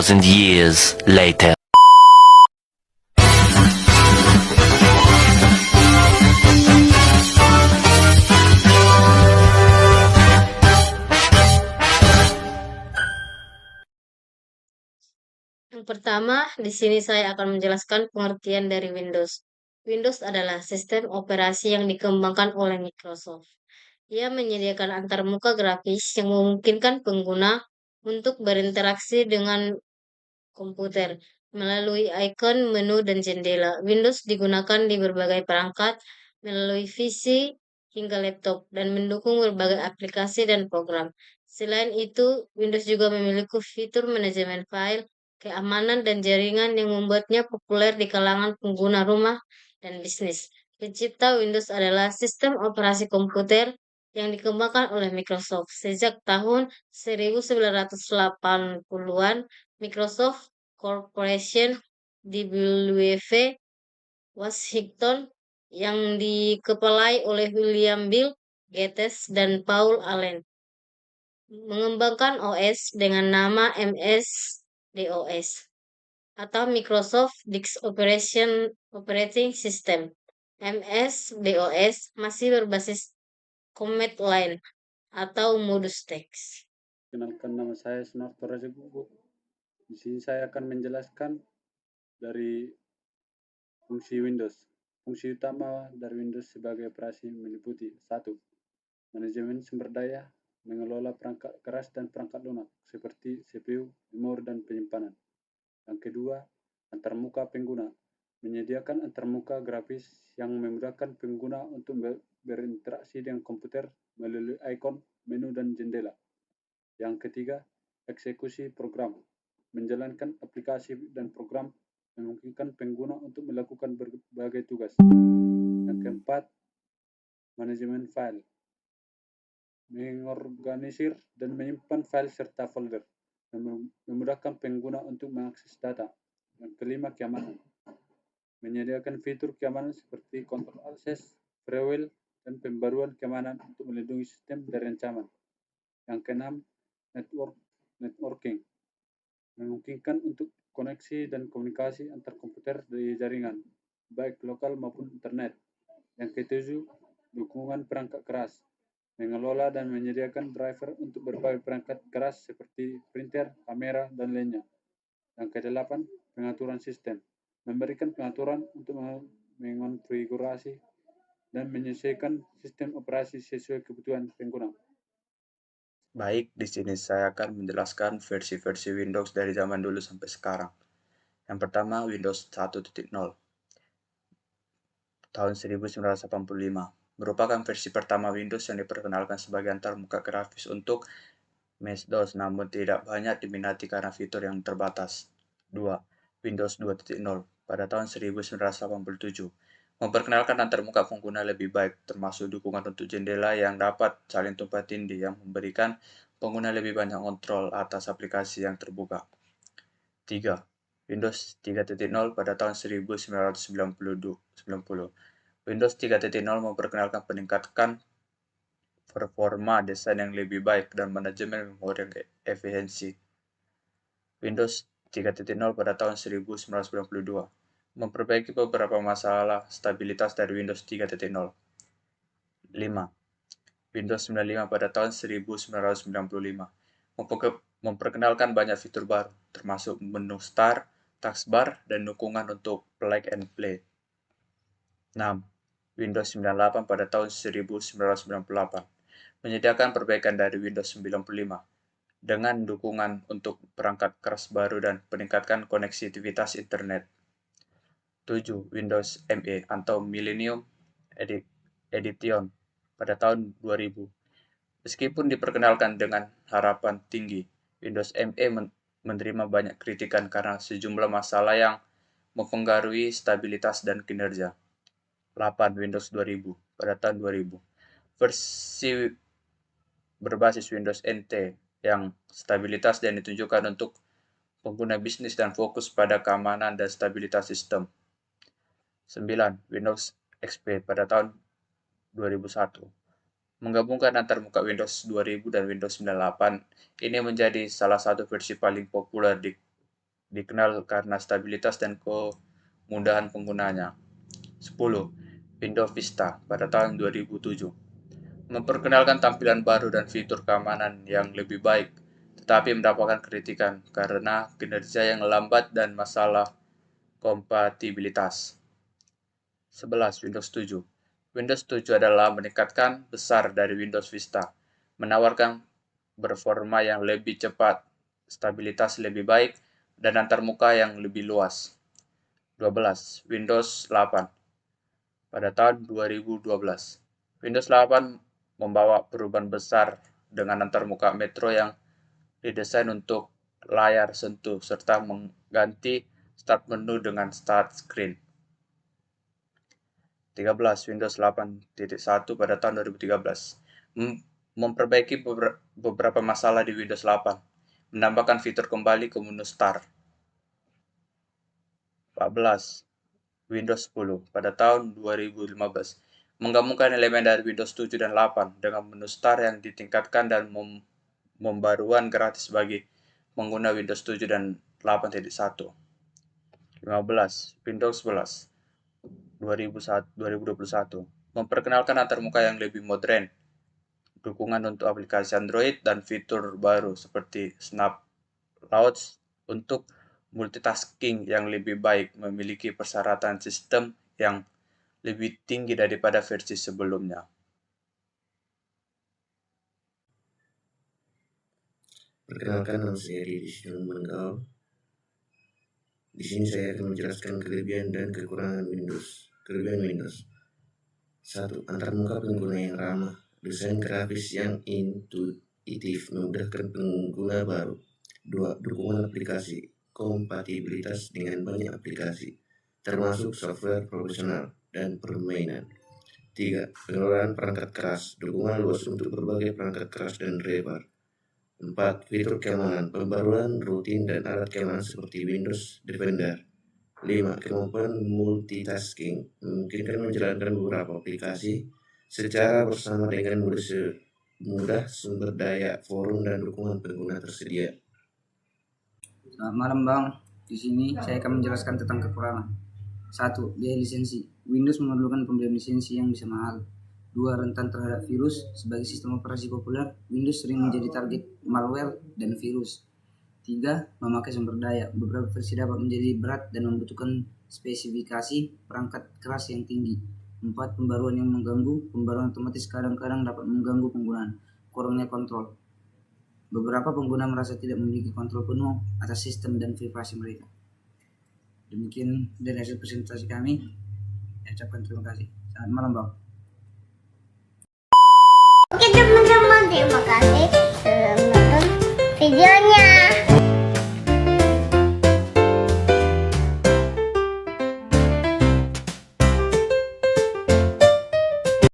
2,000 years later. Yang pertama, di sini saya akan menjelaskan pengertian dari Windows. Windows adalah sistem operasi yang dikembangkan oleh Microsoft. Ia menyediakan antarmuka grafis yang memungkinkan pengguna untuk berinteraksi dengan komputer melalui ikon, menu, dan jendela. Windows digunakan di berbagai perangkat melalui PC hingga laptop dan mendukung berbagai aplikasi dan program. Selain itu, Windows juga memiliki fitur manajemen file, keamanan, dan jaringan yang membuatnya populer di kalangan pengguna rumah dan bisnis. Pencipta Windows adalah sistem operasi komputer yang dikembangkan oleh Microsoft. Sejak tahun 1980-an, Microsoft Corporation di BWV Washington yang dikepalai oleh William Bill Gates dan Paul Allen mengembangkan OS dengan nama MS-DOS atau Microsoft Disk Operating System. MS-DOS masih berbasis command line atau modus teks. Kenalkan, nama saya Sunarto Raja Gugu. Di sini saya akan menjelaskan dari fungsi Windows. Fungsi utama dari Windows sebagai operasi meliputi 1. Manajemen sumber daya, mengelola perangkat keras dan perangkat lunak seperti CPU, memori, dan penyimpanan. Yang kedua, antarmuka pengguna, menyediakan antarmuka grafis yang memudahkan pengguna untuk berinteraksi dengan komputer melalui ikon, menu, dan jendela. Yang ketiga, eksekusi program, menjalankan aplikasi dan program memungkinkan pengguna untuk melakukan berbagai tugas. Yang keempat, manajemen file, mengorganisir dan menyimpan file serta folder, memudahkan pengguna untuk mengakses data. Yang kelima, keamanan, menyediakan fitur keamanan seperti kontrol akses, firewall, dan pembaruan keamanan untuk melindungi sistem dari ancaman. Yang keenam, networking, memungkinkan untuk koneksi dan komunikasi antar komputer di jaringan, baik lokal maupun internet. Yang ketujuh, dukungan perangkat keras, mengelola dan menyediakan driver untuk berbagai perangkat keras seperti printer, kamera, dan lainnya. Yang kedelapan, pengaturan sistem, memberikan pengaturan untuk mengonfigurasi dan menyesuaikan sistem operasi sesuai kebutuhan pengguna. Baik, di sini saya akan menjelaskan versi-versi Windows dari zaman dulu sampai sekarang. Yang pertama, Windows 1.0 tahun 1985 merupakan versi pertama Windows yang diperkenalkan sebagai antarmuka grafis untuk MS-DOS, namun tidak banyak diminati karena fitur yang terbatas. 2. Windows 2.0 pada tahun 1987 memperkenalkan antarmuka pengguna lebih baik, termasuk dukungan untuk jendela yang dapat saling tumpang tindih yang memberikan pengguna lebih banyak kontrol atas aplikasi yang terbuka. 3. Windows 3.0 pada tahun 1990. Windows 3.0 memperkenalkan peningkatan performa desain yang lebih baik dan manajemen memori yang efisiensi. Windows 3.0 pada tahun 1992 memperbaiki beberapa masalah stabilitas dari Windows 3.0. 5. Windows 95 pada tahun 1995 memperkenalkan banyak fitur baru, termasuk menu Start, taskbar, dan dukungan untuk plug and play. 6. Windows 98 pada tahun 1998 menyediakan perbaikan dari Windows 95 dengan dukungan untuk perangkat keras baru dan meningkatkan koneksivitas internet. 7. Windows ME atau Millennium Edition pada tahun 2000. Meskipun diperkenalkan dengan harapan tinggi, Windows ME menerima banyak kritikan karena sejumlah masalah yang mempengaruhi stabilitas dan kinerja. 8. Windows 2000 pada tahun 2000. Versi berbasis Windows NT yang stabilitas dan ditunjukkan untuk pengguna bisnis dan fokus pada keamanan dan stabilitas sistem. 9. Windows XP pada tahun 2001. Menggabungkan antarmuka Windows 2000 dan Windows 98, ini menjadi salah satu versi paling populer di dikenal karena stabilitas dan kemudahan penggunanya. 10. Windows Vista pada tahun 2007 memperkenalkan tampilan baru dan fitur keamanan yang lebih baik, tetapi mendapatkan kritikan karena kinerja yang lambat dan masalah kompatibilitas. 11. Windows 7 Windows 7 adalah meningkatkan besar dari Windows Vista, menawarkan performa yang lebih cepat, stabilitas lebih baik, dan antarmuka yang lebih luas. 12. Windows 8 pada tahun 2012. Windows 8 membawa perubahan besar dengan antarmuka Metro yang didesain untuk layar sentuh serta mengganti start menu dengan start screen. 13. Windows 8.1 pada tahun 2013 memperbaiki beberapa masalah di Windows 8, menambahkan fitur kembali ke menu Start. 14. Windows 10 pada tahun 2015 menggabungkan elemen dari Windows 7 dan 8 dengan menu Start yang ditingkatkan dan pembaruan gratis bagi pengguna Windows 7 dan 8.1. 15. Windows 11 2021 memperkenalkan antarmuka yang lebih modern, dukungan untuk aplikasi Android, dan fitur baru seperti Snap Launch untuk multitasking yang lebih baik, memiliki persyaratan sistem yang lebih tinggi daripada versi sebelumnya. Perkenalkan, nama saya Ridi Menggaul. Di sini saya akan menjelaskan kelebihan dan kekurangan Windows. Kelebihan Windows: 1. Antarmuka pengguna yang ramah, desain grafis yang intuitif memudahkan pengguna baru. 2. Dukungan aplikasi, kompatibilitas dengan banyak aplikasi, termasuk software profesional dan permainan. 3. Pengelolaan perangkat keras, dukungan luas untuk berbagai perangkat keras dan driver. 4. Fitur keamanan, pembaruan rutin dan alat keamanan seperti Windows Defender. 5. Kemampuan multitasking, memungkinkan menjalankan beberapa aplikasi secara bersama dengan mudah sumber daya, forum, dan dukungan pengguna tersedia. Selamat malam Bang, di sini saya akan menjelaskan tentang kekurangan. 1. Biaya lisensi. Windows memerlukan pembelian lisensi yang bisa mahal. 2. Rentan terhadap virus. Sebagai sistem operasi populer, Windows sering menjadi target malware dan virus. 3. Memakai sumber daya. Beberapa versi dapat menjadi berat dan membutuhkan spesifikasi perangkat keras yang tinggi. 4. Pembaruan yang mengganggu. Pembaruan otomatis kadang-kadang dapat mengganggu penggunaan. Kurangnya kontrol. Beberapa pengguna merasa tidak memiliki kontrol penuh atas sistem dan privasi mereka. Demikian dari hasil presentasi kami. Saya ucapkan terima kasih. Selamat malam Bang. Oke teman-teman, terima kasih sudah menonton videonya.